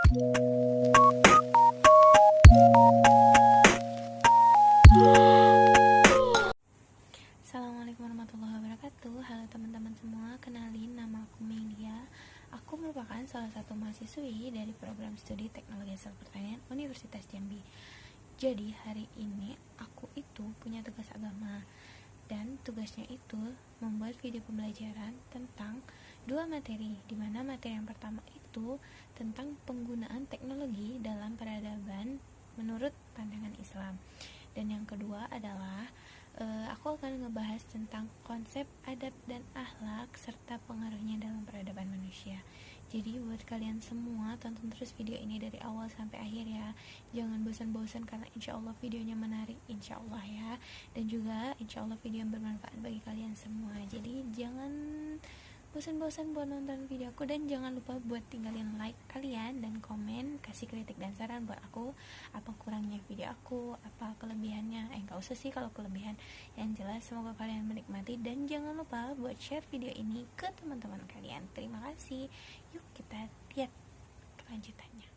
Assalamualaikum warahmatullahi wabarakatuh. Halo teman-teman semua, kenalin nama aku Melia. Aku merupakan salah satu mahasiswi dari program studi Teknologi Hasil Pertanian Universitas Jambi. Jadi hari ini aku itu punya tugas agama, dan tugasnya itu membuat video pembelajaran tentang dua materi, di mana materi yang pertama itu tentang penggunaan teknologi dalam peradaban menurut pandangan Islam, dan yang kedua adalah aku akan ngebahas tentang konsep adab dan akhlak serta pengaruhnya dalam peradaban manusia. Jadi buat kalian semua, tonton terus video ini dari awal sampai akhir ya. Jangan bosan-bosan karena insya Allah videonya menarik, insya Allah ya. Dan juga insya Allah video yang bermanfaat bagi kalian semua. Jadi jangan bosan-bosan buat nonton video aku, dan jangan lupa buat tinggalin like kalian dan komen, kasih kritik dan saran buat aku, apa kurangnya video aku, apa kelebihannya. Gak usah sih kalau kelebihan, yang jelas semoga kalian menikmati, dan jangan lupa buat share video ini ke teman-teman kalian. Terima kasih. Yuk kita lihat kelanjutannya.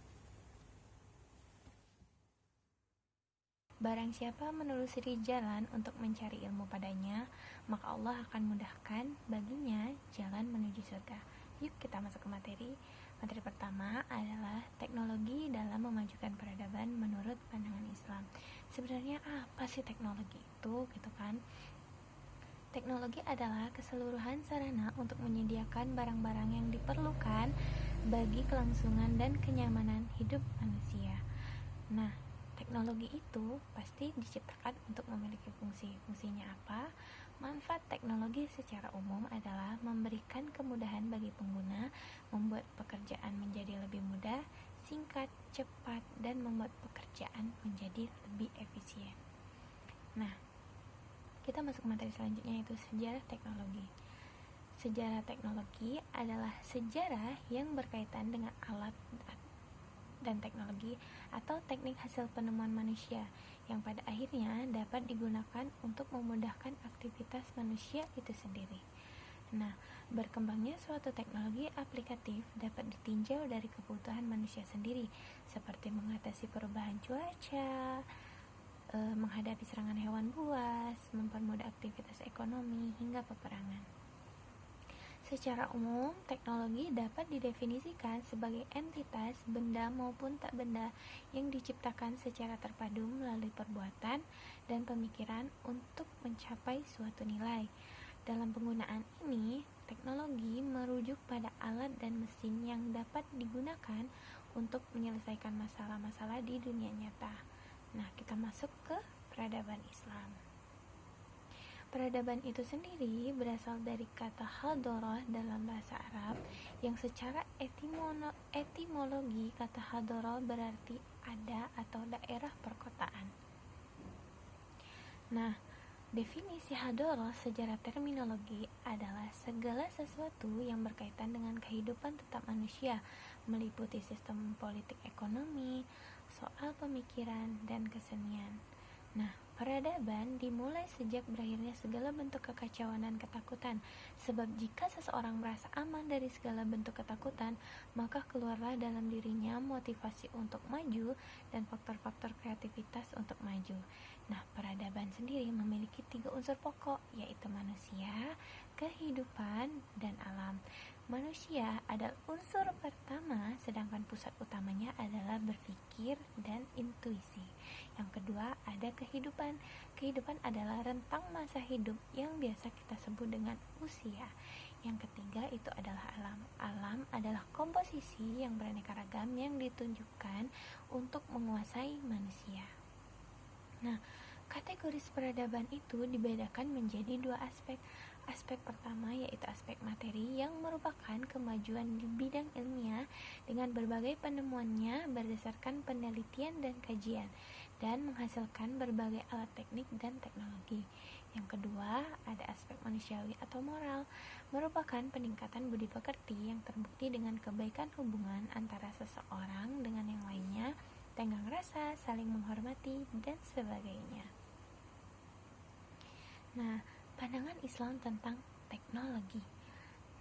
Barang siapa menelusuri jalan untuk mencari ilmu padanya, maka Allah akan mudahkan baginya jalan menuju surga. Yuk kita masuk ke materi. Materi pertama adalah teknologi dalam memajukan peradaban menurut pandangan Islam. Sebenarnya apa sih teknologi itu, gitu kan? Teknologi adalah keseluruhan sarana untuk menyediakan barang-barang yang diperlukan bagi kelangsungan dan kenyamanan hidup manusia. Nah, teknologi itu pasti diciptakan untuk memiliki fungsi. Fungsinya apa? Manfaat teknologi secara umum adalah memberikan kemudahan bagi pengguna, membuat pekerjaan menjadi lebih mudah, singkat, cepat, dan membuat pekerjaan menjadi lebih efisien. Nah, kita masuk ke materi selanjutnya, yaitu sejarah teknologi. Sejarah teknologi adalah sejarah yang berkaitan dengan alat dan teknologi atau teknik hasil penemuan manusia yang pada akhirnya dapat digunakan untuk memudahkan aktivitas manusia itu sendiri. Nah, berkembangnya suatu teknologi aplikatif dapat ditinjau dari kebutuhan manusia sendiri, seperti mengatasi perubahan cuaca, menghadapi serangan hewan buas, mempermudah aktivitas ekonomi, hingga peperangan. Secara umum, teknologi dapat didefinisikan sebagai entitas, benda maupun tak benda, yang diciptakan secara terpadu melalui perbuatan dan pemikiran untuk mencapai suatu nilai. Dalam penggunaan ini, teknologi merujuk pada alat dan mesin yang dapat digunakan untuk menyelesaikan masalah-masalah di dunia nyata. Nah, kita masuk ke peradaban Islam. Peradaban itu sendiri berasal dari kata hadoroh dalam bahasa Arab, yang secara etimologi kata hadoroh berarti ada atau daerah perkotaan. Nah, definisi hadoroh secara terminologi adalah segala sesuatu yang berkaitan dengan kehidupan tetap manusia, meliputi sistem politik, ekonomi, soal pemikiran, dan kesenian. Nah, peradaban dimulai sejak berakhirnya segala bentuk kekacauan dan ketakutan, sebab jika seseorang merasa aman dari segala bentuk ketakutan, maka keluarlah dalam dirinya motivasi untuk maju dan faktor-faktor kreativitas untuk maju. Nah, peradaban sendiri memiliki 3 unsur pokok, yaitu manusia, kehidupan, dan alam. Manusia adalah unsur pertama, sedangkan pusat utamanya adalah berpikir dan intuisi. Yang kedua, ada kehidupan. Kehidupan adalah rentang masa hidup yang biasa kita sebut dengan usia. Yang ketiga itu adalah alam. Alam adalah komposisi yang beraneka ragam yang ditunjukkan untuk menguasai manusia. Nah, kategori peradaban itu dibedakan menjadi 2 aspek. Aspek pertama yaitu aspek materi, yang merupakan kemajuan di bidang ilmiah dengan berbagai penemuannya berdasarkan penelitian dan kajian, dan menghasilkan berbagai alat teknik dan teknologi. Yang kedua, ada aspek manusiawi atau moral, merupakan peningkatan budi pekerti yang terbukti dengan kebaikan hubungan antara seseorang dengan yang lainnya, tenggang rasa, saling menghormati, dan sebagainya. Nah, pandangan Islam tentang teknologi.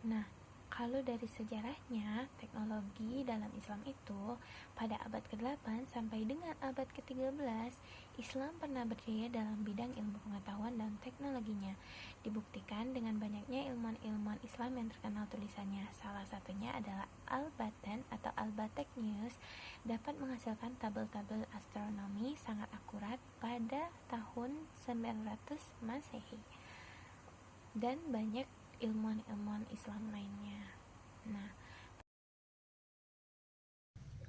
Nah, Kalau dari sejarahnya, teknologi dalam Islam itu pada abad ke-8 sampai dengan abad ke-13, Islam pernah berjaya dalam bidang ilmu pengetahuan dan teknologinya. Dibuktikan dengan banyaknya ilmuwan-ilmuwan Islam yang terkenal tulisannya. Salah satunya adalah Al-Batan atau Al-Bateknius, dapat menghasilkan tabel-tabel astronomi sangat akurat pada tahun 900 Masehi. Dan banyak ilmuwan-ilmuwan Islam lainnya. Nah,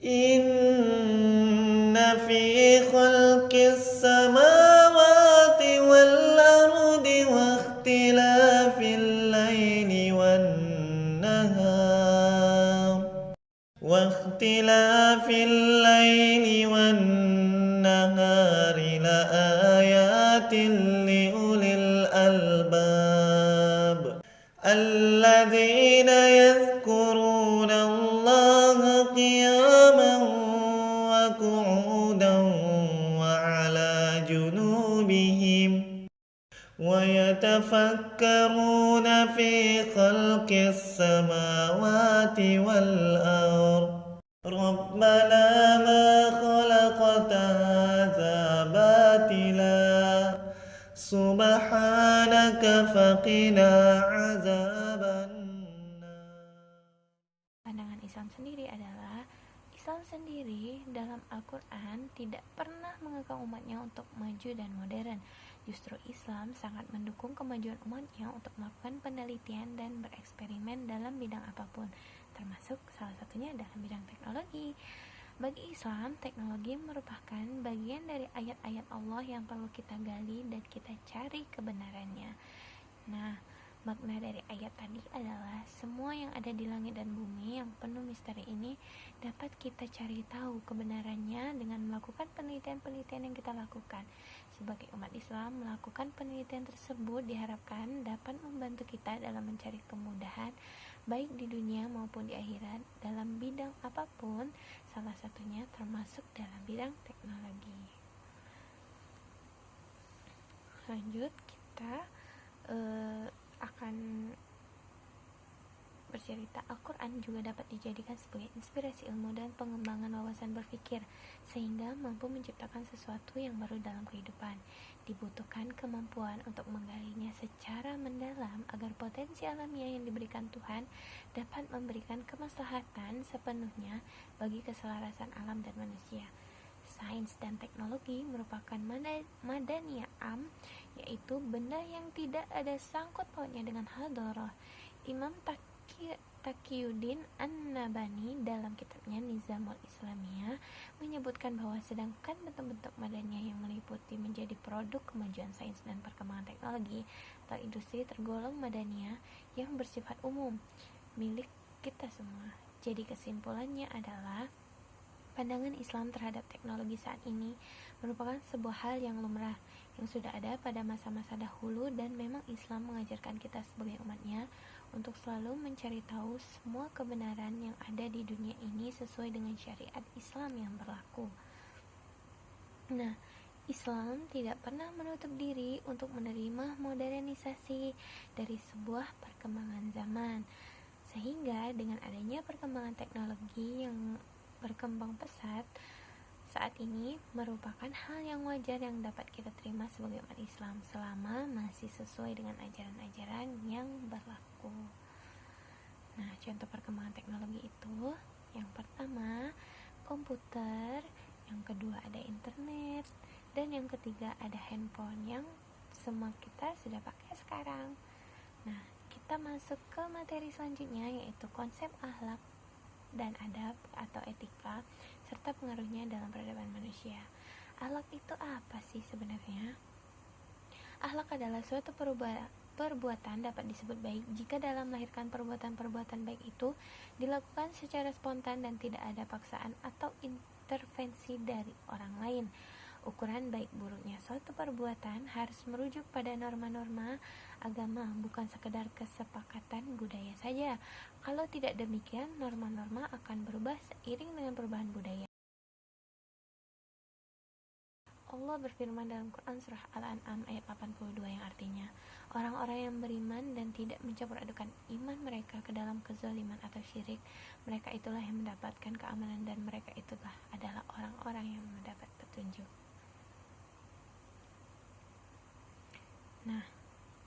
Inna fi khalqis samawati wal ardi wa ikhtilafil laili wan nahar la ayatin li ulil albab الذين يذكرون الله قياما وقعودا وعلى جنوبهم ويتفكرون في خلق السماوات والأرض ربنا ما خلقت هذا باطلا سبحانك فقنا عذاب النار. Pandangan Islam sendiri adalah Islam sendiri dalam Al-Quran tidak pernah mengekang umatnya untuk maju dan modern. Justru Islam sangat mendukung kemajuan umatnya untuk melakukan penelitian dan bereksperimen dalam bidang apapun, termasuk salah satunya dalam bidang teknologi. Bagi Islam, teknologi merupakan bagian dari ayat-ayat Allah yang perlu kita gali dan kita cari kebenarannya. Nah, makna dari ayat tadi adalah semua yang ada di langit dan bumi yang penuh misteri ini dapat kita cari tahu kebenarannya dengan melakukan penelitian-penelitian yang kita lakukan. Sebagai umat Islam, melakukan penelitian tersebut diharapkan dapat membantu kita dalam mencari kemudahan baik di dunia maupun di akhirat dalam bidang apapun, salah satunya termasuk dalam bidang teknologi. Lanjut, kita akan bercerita. Al-Quran juga dapat dijadikan sebagai inspirasi ilmu dan pengembangan wawasan berpikir, sehingga mampu menciptakan sesuatu yang baru dalam kehidupan. Dibutuhkan kemampuan untuk menggalinya secara mendalam agar potensi alamiah yang diberikan Tuhan dapat memberikan kemaslahatan sepenuhnya bagi keselarasan alam dan manusia. Sains dan teknologi merupakan madaniyah am, yaitu benda yang tidak ada sangkut pautnya dengan hadharah. Imam Taqiyuddin An-Nabhani dalam kitabnya Nizamul Islamiyah menyebutkan bahwa sedangkan bentuk-bentuk madaniyah yang meliputi menjadi produk kemajuan sains dan perkembangan teknologi atau industri tergolong madaniyah yang bersifat umum, milik kita semua. Jadi kesimpulannya adalah pandangan Islam terhadap teknologi saat ini merupakan sebuah hal yang lumrah yang sudah ada pada masa-masa dahulu, dan memang Islam mengajarkan kita sebagai umatnya untuk selalu mencari tahu semua kebenaran yang ada di dunia ini sesuai dengan syariat Islam yang berlaku. Nah, Islam tidak pernah menutup diri untuk menerima modernisasi dari sebuah perkembangan zaman, sehingga dengan adanya perkembangan teknologi yang berkembang pesat saat ini merupakan hal yang wajar yang dapat kita terima sebagai umat Islam selama masih sesuai dengan ajaran-ajaran yang berlaku. Nah, contoh perkembangan teknologi itu, yang pertama komputer, yang kedua ada internet, dan yang ketiga ada handphone yang semua kita sudah pakai sekarang. Nah, kita masuk ke materi selanjutnya, yaitu konsep akhlak dan adab atau etika serta pengaruhnya dalam peradaban manusia. Akhlak itu apa sih sebenarnya? Akhlak adalah suatu perbuatan dapat disebut baik jika dalam melahirkan perbuatan-perbuatan baik itu dilakukan secara spontan dan tidak ada paksaan atau intervensi dari orang lain. Ukuran baik buruknya suatu perbuatan harus merujuk pada norma-norma agama, bukan sekedar kesepakatan budaya saja. Kalau tidak demikian, norma-norma akan berubah seiring dengan perubahan budaya. Allah Allah berfirman dalam Quran surah Al-An'am ayat 82 yang artinya, orang-orang yang beriman dan tidak mencampur adukan iman mereka ke dalam kezaliman atau syirik, mereka itulah yang mendapatkan keamanan dan mereka itulah adalah orang-orang yang mendapat petunjuk. Nah,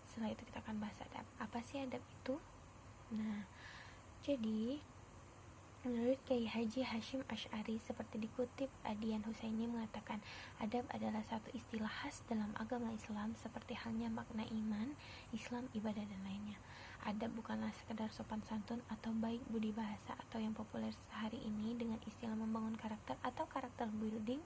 setelah itu kita akan bahas adab. Apa sih adab itu? Nah, jadi menurut Kiai Haji Hashim Asy'ari, seperti dikutip Adian Husaini mengatakan, adab adalah satu istilah khas dalam agama Islam seperti halnya makna iman, Islam, ibadah, dan lainnya. Adab bukanlah sekedar sopan santun atau baik budi bahasa atau yang populer sehari ini dengan istilah membangun karakter atau karakter building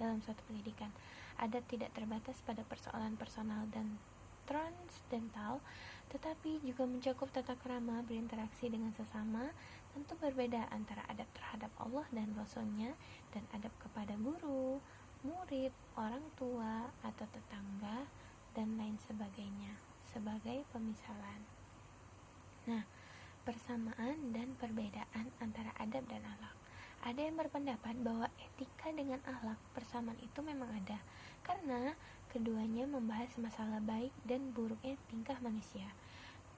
dalam suatu pendidikan. Adab tidak terbatas pada persoalan personal dan transdental, tetapi juga mencakup tata krama berinteraksi dengan sesama. Tentu berbeda antara adab terhadap Allah dan Rasul-Nya dan adab kepada guru, murid, orang tua, atau tetangga, dan lain sebagainya, sebagai pemisalan. Nah, persamaan dan perbedaan antara adab dan akhlak. Ada yang berpendapat bahwa etika dengan akhlak persamaan itu memang ada, karena keduanya membahas masalah baik dan buruknya tingkah manusia.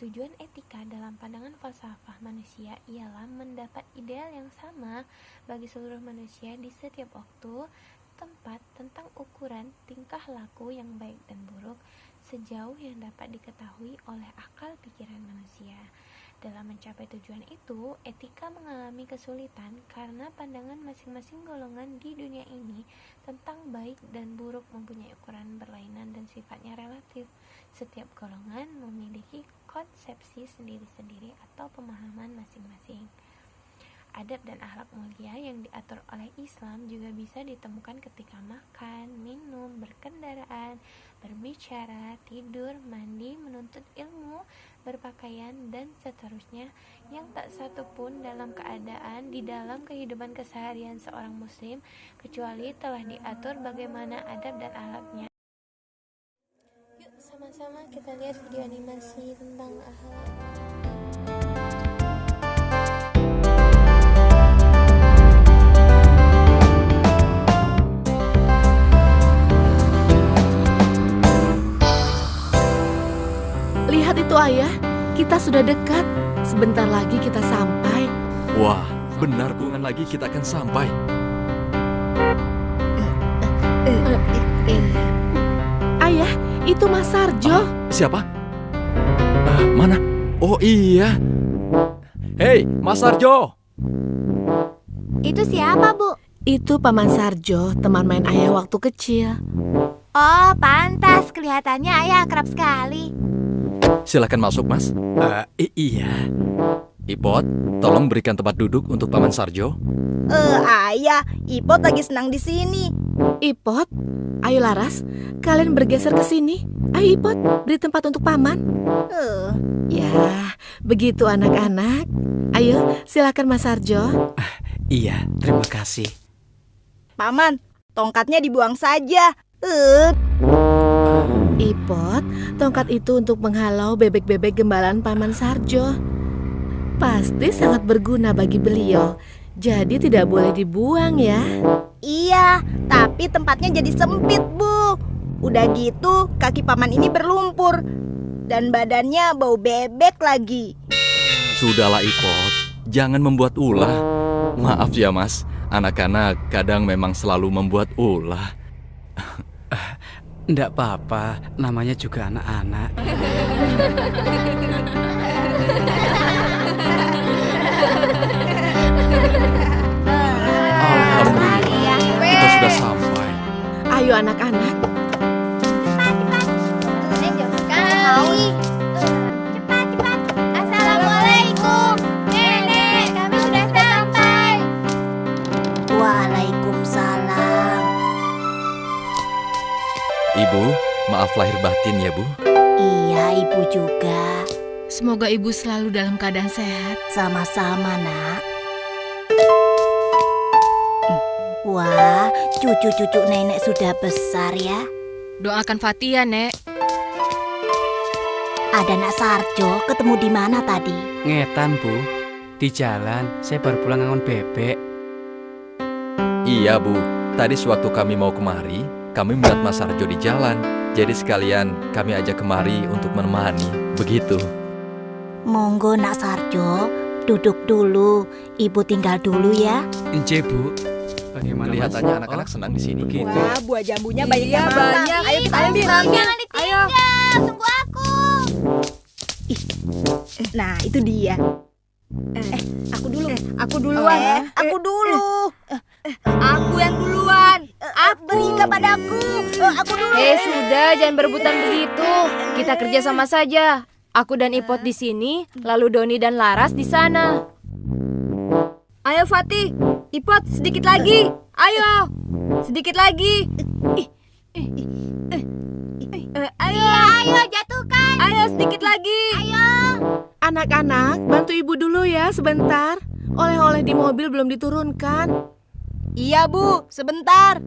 Tujuan etika dalam pandangan falsafah manusia ialah mendapat ideal yang sama bagi seluruh manusia di setiap waktu, tempat, tentang ukuran tingkah laku yang baik dan buruk sejauh yang dapat diketahui oleh akal pikiran manusia. Dalam mencapai tujuan itu, etika mengalami kesulitan karena pandangan masing-masing golongan di dunia ini tentang baik dan buruk mempunyai ukuran berlainan dan sifatnya relatif. Setiap golongan memiliki konsepsi sendiri-sendiri atau pemahaman masing-masing. Adab dan akhlak mulia yang diatur oleh Islam juga bisa ditemukan ketika makan, minum, berkendaraan, berbicara, tidur, mandi, menuntut ilmu, berpakaian, dan seterusnya, yang tak satu pun dalam keadaan di dalam kehidupan keseharian seorang muslim kecuali telah diatur bagaimana adab dan akhlaknya. Yuk sama-sama kita lihat video animasi tentang akhlak. Lihat itu ayah, kita sudah dekat. Sebentar lagi kita sampai. Wah, benar bukan lagi kita akan sampai. Ayah, itu Mas Sarjo. Siapa? Mana? Oh iya. Hei, Mas Sarjo. Itu siapa, Bu? Itu Paman Sarjo, teman main ayah waktu kecil. Oh, pantas. Kelihatannya ayah akrab sekali. Silakan masuk, Mas. Iya. Ipot, tolong berikan tempat duduk untuk Paman Sarjo. Ayah, Ipot lagi senang di sini. Ipot, ayo Laras, kalian bergeser ke sini. Ayo Ipot, beri tempat untuk Paman. Ya, begitu anak-anak. Ayo, silakan Mas Sarjo. Iya, terima kasih. Paman, tongkatnya dibuang saja. Ipot, tongkat itu untuk menghalau bebek-bebek gembalaan Paman Sarjo. Pasti sangat berguna bagi beliau. Jadi tidak boleh dibuang ya. Iya, tapi tempatnya jadi sempit, Bu. Udah gitu, kaki Paman ini berlumpur. Dan badannya bau bebek lagi. Sudahlah Ipot, jangan membuat ulah. Maaf ya Mas, anak-anak kadang memang selalu membuat ulah. Nggak apa-apa, namanya juga anak-anak. Alhamdulillah, kita sudah sampai. Ayo anak-anak. Jauh sekali. Cepat. Assalamualaikum. Nenek, kami sudah sampai. Waalaikumsalam. Ibu, maaf lahir batin ya Bu. Iya, Ibu juga. Semoga ibu selalu dalam keadaan sehat. Sama-sama, Nak. Wah, cucu-cucu nenek sudah besar ya. Doakan Fatia, Nek. Ada Nak Sarjo, ketemu di mana tadi? Ngetan, Bu. Di jalan, saya baru pulang ngangon bebek. Iya Bu, tadi sewaktu kami mau kemari, kami melihat Mas Sarjo di jalan. Jadi sekalian kami ajak kemari untuk menemani. Begitu. Monggo Nak Sarjo, duduk dulu. Ibu tinggal dulu ya. Ince, Bu. Bagaimana, Mas? Kelihatannya anak-anak senang di sini. Begitu. Wah, buah jambunya banyak Iya, yang banyak. Ayo kita ambil. Jangan ditinggal, tunggu aku. Nah, itu dia. Aku dulu. Aku duluan. Aku dulu. Aku yang duluan. Berikan padaku. Aku dulu. Sudah, jangan berebutan begitu. Kita kerja sama saja. Aku dan Ipot di sini, lalu Doni dan Laras di sana. Ayo Fatih, Ipot sedikit lagi. Ayo, sedikit lagi. Ayo jatuhkan. Ayo sedikit lagi. Anak-anak, bantu ibu dulu ya sebentar. Oleh-oleh di mobil belum diturunkan. Iya, Bu. Sebentar.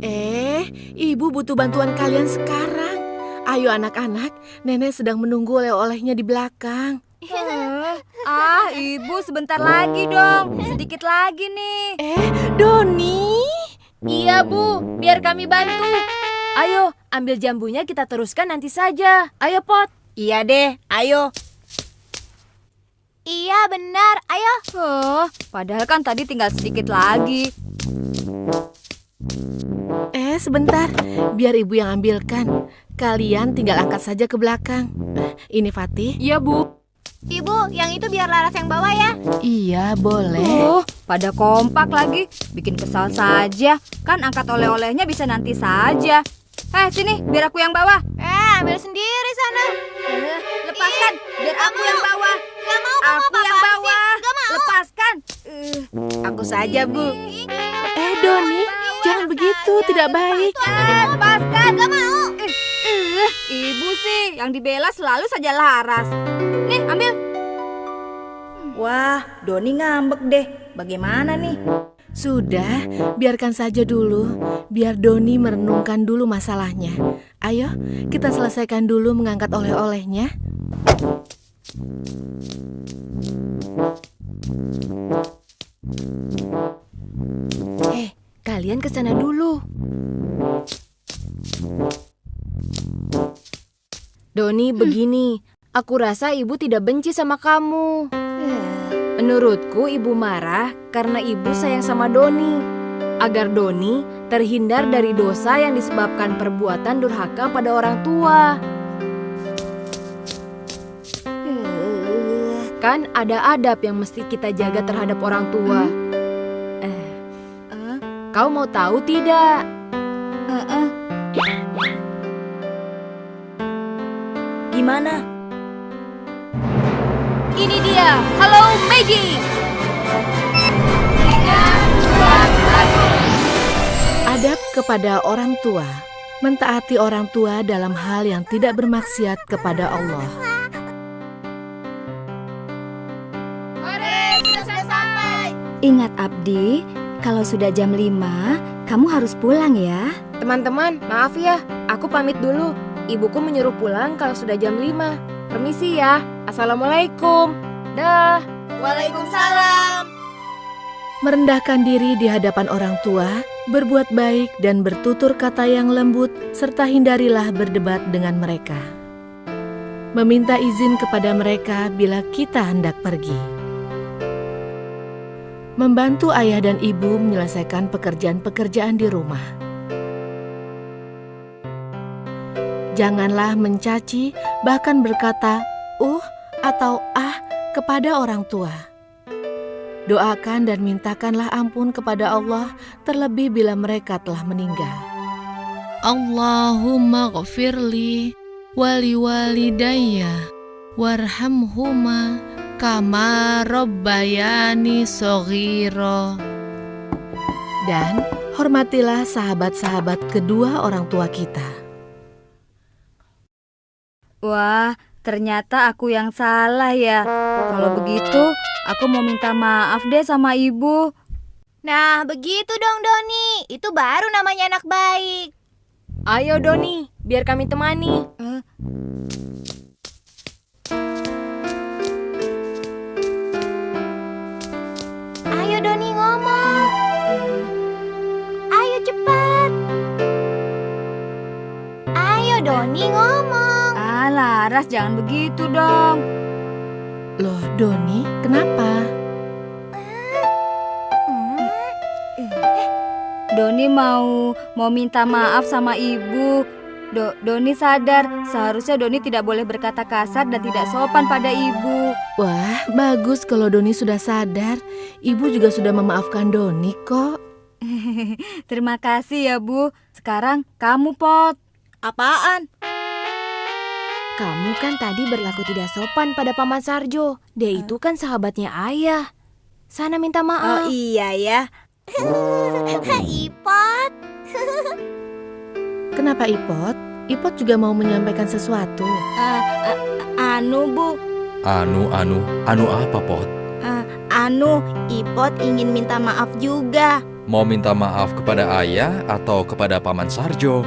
Ibu butuh bantuan kalian sekarang. Ayo anak-anak, nenek sedang menunggu oleh-olehnya di belakang. Ibu sebentar lagi dong. Sedikit lagi nih. Doni. Iya, Bu, biar kami bantu. Ayo, ambil jambunya kita teruskan nanti saja. Ayo, Pot. Iya deh, ayo. Iya benar, ayo. Padahal kan tadi tinggal sedikit lagi. Sebentar, biar ibu yang ambilkan. Kalian tinggal angkat saja ke belakang. Ini Fatih. Iya, Bu. Ibu, yang itu biar Laras yang bawa ya. Iya, boleh. Pada kompak lagi. Bikin kesal saja. Kan angkat oleh-olehnya bisa nanti saja. Sini, biar aku yang bawa. Ambil sendiri sana. Lepaskan, biar aku yang bawa. Gak mau, aku yang bawa. Gak mau. Lepaskan. Aku saja, Bu. Doni, jangan begitu, tidak baik. Lepaskan. Gak mau. Ibu sih, yang dibela selalu saja Laras. Nih, ambil. Wah, Doni ngambek deh. Bagaimana nih? Sudah, biarkan saja dulu. Biar Doni merenungkan dulu masalahnya. Ayo, kita selesaikan dulu mengangkat oleh-olehnya. Kalian ke sana dulu. Doni, begini. Aku rasa ibu tidak benci sama kamu. Menurutku ibu marah karena ibu sayang sama Doni. Agar Doni terhindar dari dosa yang disebabkan perbuatan durhaka pada orang tua. Kan ada adab yang mesti kita jaga terhadap orang tua. Kau mau tahu tidak? Gimana? Ini dia. Halo Maggie. Adab kepada orang tua. Mentaati orang tua dalam hal yang tidak bermaksiat kepada Allah. Sudah sampai. Ingat Abdi, kalau sudah jam 5, kamu harus pulang ya. Teman-teman, maaf ya. Aku pamit dulu. Ibuku menyuruh pulang kalau sudah jam 5. Permisi ya. Assalamualaikum. Dah. Waalaikumsalam. Merendahkan diri di hadapan orang tua, berbuat baik dan bertutur kata yang lembut, serta hindarilah berdebat dengan mereka. Meminta izin kepada mereka bila kita hendak pergi. Membantu ayah dan ibu menyelesaikan pekerjaan-pekerjaan di rumah. Janganlah mencaci, bahkan berkata atau kepada orang tua. Doakan dan mintakanlah ampun kepada Allah, terlebih bila mereka telah meninggal. Allahumma ghafirli wali walidayya warhamhuma kama rabbayani shaghira. Dan hormatilah sahabat-sahabat kedua orang tua kita. Wah, ternyata aku yang salah ya. Kalau begitu, aku mau minta maaf deh sama ibu. Nah, begitu dong Doni. Itu baru namanya anak baik. Ayo Doni, biar kami temani. Ayo Doni ngomong. Ayo cepat. Laras, jangan begitu dong. Loh, Doni, kenapa? Doni mau minta maaf sama ibu. Doni sadar, seharusnya Doni tidak boleh berkata kasar dan tidak sopan pada ibu. Wah, bagus kalau Doni sudah sadar. Ibu juga sudah memaafkan Doni kok. Terima kasih ya, Bu. Sekarang kamu, Pot. Apaan? Kamu kan tadi berlaku tidak sopan pada Paman Sarjo. Dia itu kan sahabatnya ayah. Sana minta maaf. Oh iya ya. Ipot. Kenapa Ipot? Ipot juga mau menyampaikan sesuatu. Anu Bu, Anu apa, Pot? Ipot ingin minta maaf juga. Mau minta maaf kepada ayah atau kepada Paman Sarjo?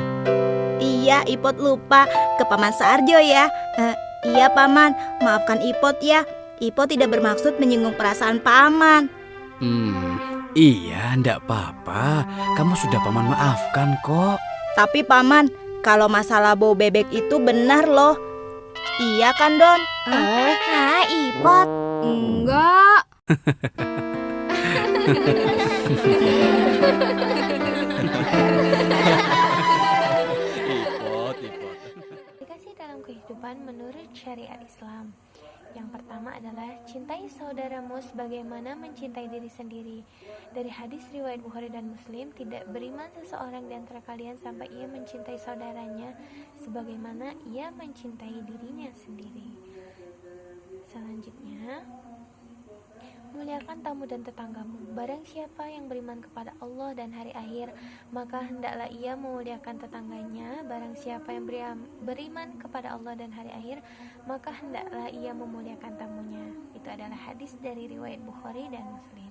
Iya, Ipot lupa ke Paman Sarjo ya. Iya Paman, maafkan Ipot ya. Ipot tidak bermaksud menyinggung perasaan Paman. Iya, ndak apa-apa. Kamu sudah Paman maafkan kok. Tapi Paman, kalau masalah bau bebek itu benar loh. Iya kan Don? Ipot. Enggak. Aplikasi dalam kehidupan menurut syariat Islam. Yang pertama adalah cintai saudaramu sebagaimana mencintai diri sendiri. Dari hadis riwayat Bukhari dan Muslim, tidak beriman seseorang di antara kalian sampai ia mencintai saudaranya sebagaimana ia mencintai dirinya sendiri. Selanjutnya, muliakan tamu dan tetanggamu. Barang siapa yang beriman kepada Allah dan hari akhir, maka hendaklah ia memuliakan tetangganya. Barang siapa yang beriman kepada Allah dan hari akhir, maka hendaklah ia memuliakan tamunya. Itu adalah hadis dari riwayat Bukhari dan Muslim.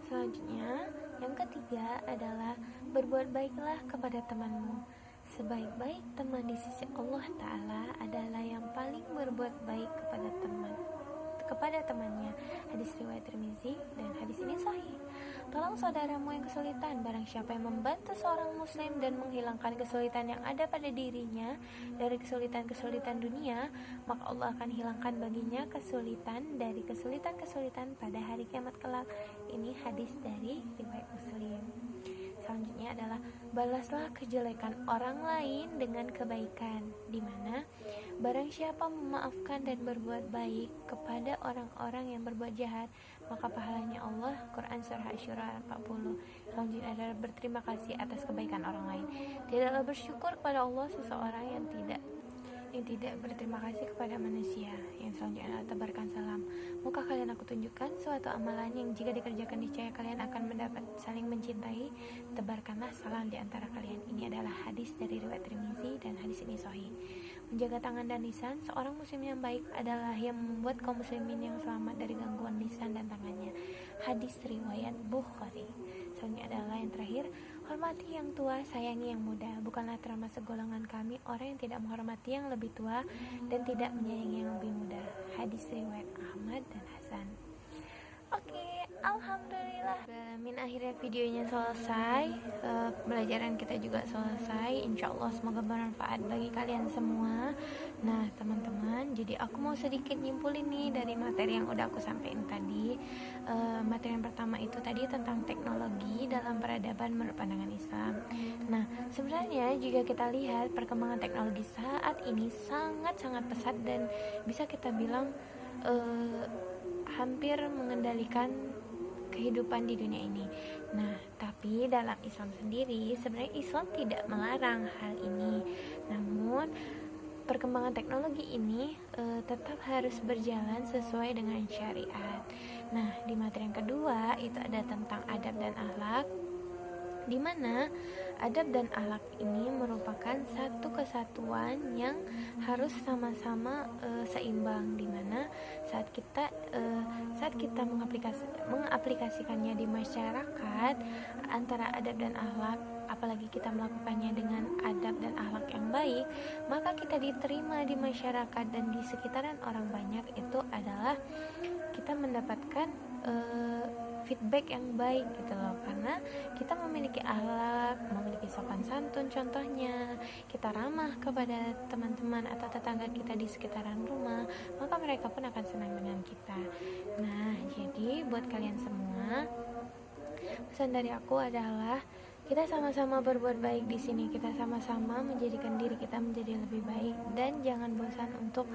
Selanjutnya, yang ketiga adalah berbuat baiklah kepada temanmu. Sebaik-baik teman di sisi Allah Ta'ala adalah yang paling berbuat baik kepada temannya. Hadis riwayat Tirmizi, dan hadis ini sahih. Tolong saudaramu yang kesulitan. Barang siapa yang membantu seorang muslim dan menghilangkan kesulitan yang ada pada dirinya dari kesulitan-kesulitan dunia, maka Allah akan hilangkan baginya kesulitan dari kesulitan-kesulitan pada hari kiamat kelak. Ini hadis dari riwayat Muslim. Selanjutnya adalah balaslah kejelekan orang lain dengan kebaikan, di mana barang siapa memaafkan dan berbuat baik kepada orang-orang yang berbuat jahat, maka pahalanya Allah. Quran Surah Asy-Syura 40. Selanjutnya adalah berterima kasih atas kebaikan orang lain. Tidaklah bersyukur kepada Allah seseorang yang tidak berterima kasih kepada manusia. Yang selanjutnya adalah tebarkan salam. Maukah kalian aku tunjukkan suatu amalan yang jika dikerjakan niscaya kalian akan mendapat saling mencintai? Tebarkanlah salam di antara kalian. Ini adalah hadis dari riwayat Tirmizi, dan hadis ini sahih. Menjaga tangan dan lisan seorang muslim yang baik adalah yang membuat kaum muslimin yang selamat dari gangguan lisan dan tangannya. Hadis riwayat Bukhari. Selanjutnya adalah yang terakhir, hormati yang tua, sayangi yang muda. Bukanlah termasuk golongan kami orang yang tidak menghormati yang lebih tua dan tidak menyayangi yang lebih muda. Hadis riwayat Ahmad dan Hasan. Oke, alhamdulillah. Akhirnya videonya selesai, pembelajaran kita juga selesai. Insya Allah semoga bermanfaat bagi kalian semua. Nah teman-teman, jadi aku mau sedikit nyimpulin nih dari materi yang udah aku sampaikan tadi. Materi yang pertama itu tadi tentang teknologi dalam peradaban menurut pandangan Islam. Nah sebenarnya jika kita lihat perkembangan teknologi saat ini sangat-sangat pesat dan bisa kita bilang hampir mengendalikan kehidupan di dunia ini. Nah, tapi dalam Islam sendiri sebenarnya Islam tidak melarang hal ini. Namun perkembangan teknologi ini tetap harus berjalan sesuai dengan syariat. Nah, di materi yang kedua itu ada tentang adab dan akhlak, di mana adab dan akhlak ini merupakan satu kesatuan yang harus sama-sama seimbang, di mana saat kita mengaplikasikannya di masyarakat antara adab dan akhlak, apalagi kita melakukannya dengan adab dan akhlak yang baik, maka kita diterima di masyarakat dan di sekitaran orang banyak. Itu adalah kita mendapatkan feedback yang baik gitu loh, karena kita memiliki akhlak, memiliki sopan santun contohnya, kita ramah kepada teman-teman atau tetangga kita di sekitaran rumah, maka mereka pun akan senang dengan kita. Nah, jadi buat kalian semua, pesan dari aku adalah kita sama-sama berbuat baik di sini, kita sama-sama menjadikan diri kita menjadi lebih baik, dan jangan bosan untuk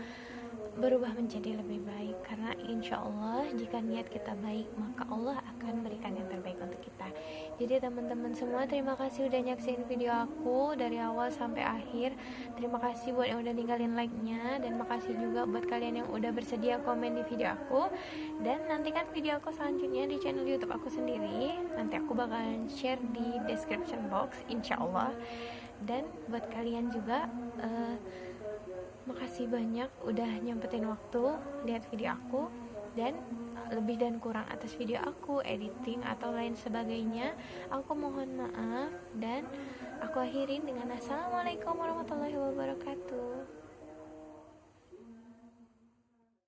berubah menjadi lebih baik, karena insya Allah jika niat kita baik maka Allah akan berikan yang terbaik untuk kita. Jadi teman-teman semua, terima kasih udah nyaksiin video aku dari awal sampai akhir. Terima kasih buat yang udah ninggalin like-nya, dan makasih juga buat kalian yang udah bersedia komen di video aku. Dan nantikan video aku selanjutnya di channel YouTube aku sendiri, nanti aku bakalan share di description box insya Allah. Dan buat kalian juga makasih banyak udah nyempetin waktu lihat video aku, dan lebih dan kurang atas video aku, editing atau lain sebagainya, aku mohon maaf, dan aku akhirin dengan assalamualaikum warahmatullahi wabarakatuh.